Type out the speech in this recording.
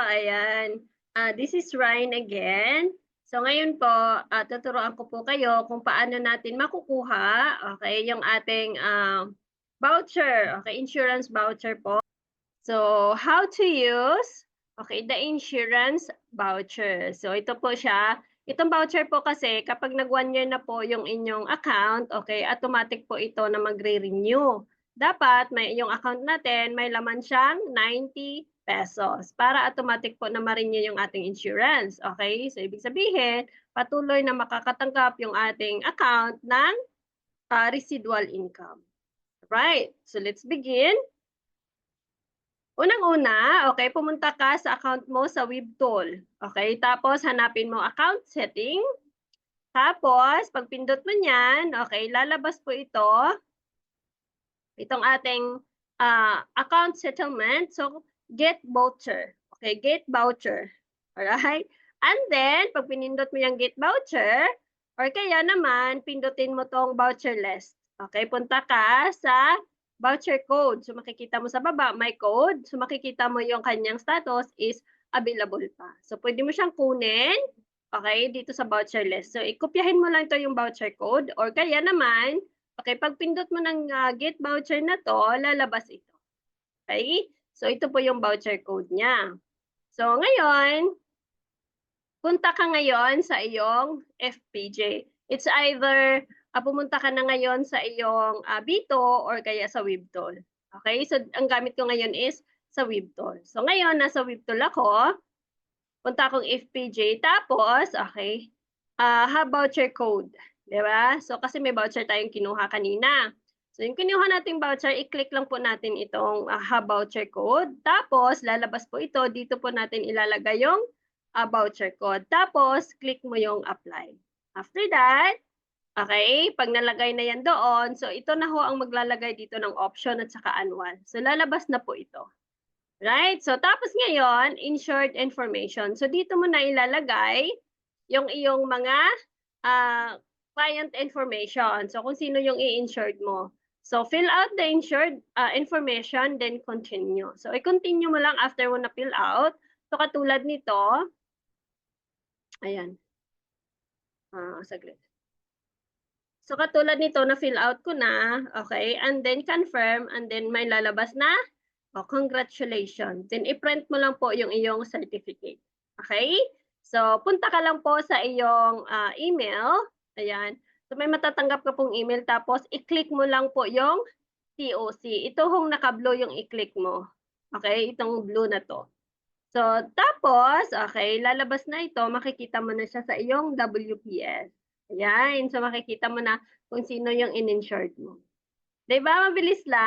Ayan. This is Ryan again. So ngayon po, tuturuan ko po kayo kung paano natin makukuha, okay, yung ating voucher, okay, insurance voucher po. So how to use, okay, the insurance voucher. So ito po siya. Itong voucher po kasi kapag nag 1 year na po yung inyong account, okay, automatic po ito na magre-renew. Dapat yung account natin may laman siyang 90 pesos para automatic po na ma-renew yung ating insurance. Okay? So ibig sabihin, patuloy na makakatanggap yung ating account ng residual income. Right? So let's begin. Unang-una, okay, pumunta ka sa account mo sa Webtool. Okay? Tapos hanapin mo account setting. Tapos pag pindot mo niyan, okay, lalabas po itong ating account settlement. So, get voucher. Okay, get voucher. Alright? And then, pag pinindot mo yung get voucher, or kaya naman, pindutin mo tong voucher list. Okay, punta ka sa voucher code. So, makikita mo sa baba, may code. So, makikita mo yung kanyang status is available pa. So, pwede mo siyang kunin, okay, dito sa voucher list. So, ikopyahin mo lang ito yung voucher code, or kaya naman, okay, pag pindot mo ng get voucher na to, lalabas ito. Okay? So, ito po yung voucher code niya. So, ngayon, punta ka ngayon sa iyong FPJ. It's either pumunta ka na ngayon sa iyong Bito or kaya sa Webtool. Okay? So, ang gamit ko ngayon is sa Webtool. So, ngayon, nasa Webtool ako. Punta akong FPJ. Tapos, okay, have voucher code. Diba? So, kasi may voucher tayong kinuha kanina. So, yung kinuha nating voucher, i-click lang po natin itong have voucher code. Tapos, lalabas po ito. Dito po natin ilalagay yung voucher code. Tapos, click mo yung apply. After that, okay, pag nalagay na yan doon, so ito na ho ang maglalagay dito ng option at saka annual. So, lalabas na po ito. Right? So, tapos ngayon, insured information. So, dito mo na ilalagay yung iyong mga client information. So, kung sino yung i-insured mo. So, fill out the insured information, then continue. So, i-continue mo lang after mo na fill out. So, katulad nito, ayan. Saglit. So, katulad nito, na-fill out ko na, okay, and then confirm, and then may lalabas na, congratulations. Then, i-print mo lang po yung iyong certificate. Okay? So, punta ka lang po sa iyong email. Ayan. So, may matatanggap ka pong email. Tapos, i-click mo lang po yung TOC. Ito hong naka-blue yung i-click mo. Okay? Itong blue na to. So, tapos, okay, lalabas na ito. Makikita mo na siya sa iyong WPS. Ayan. So, makikita mo na kung sino yung in-insured mo. Diba? Mabilis lang.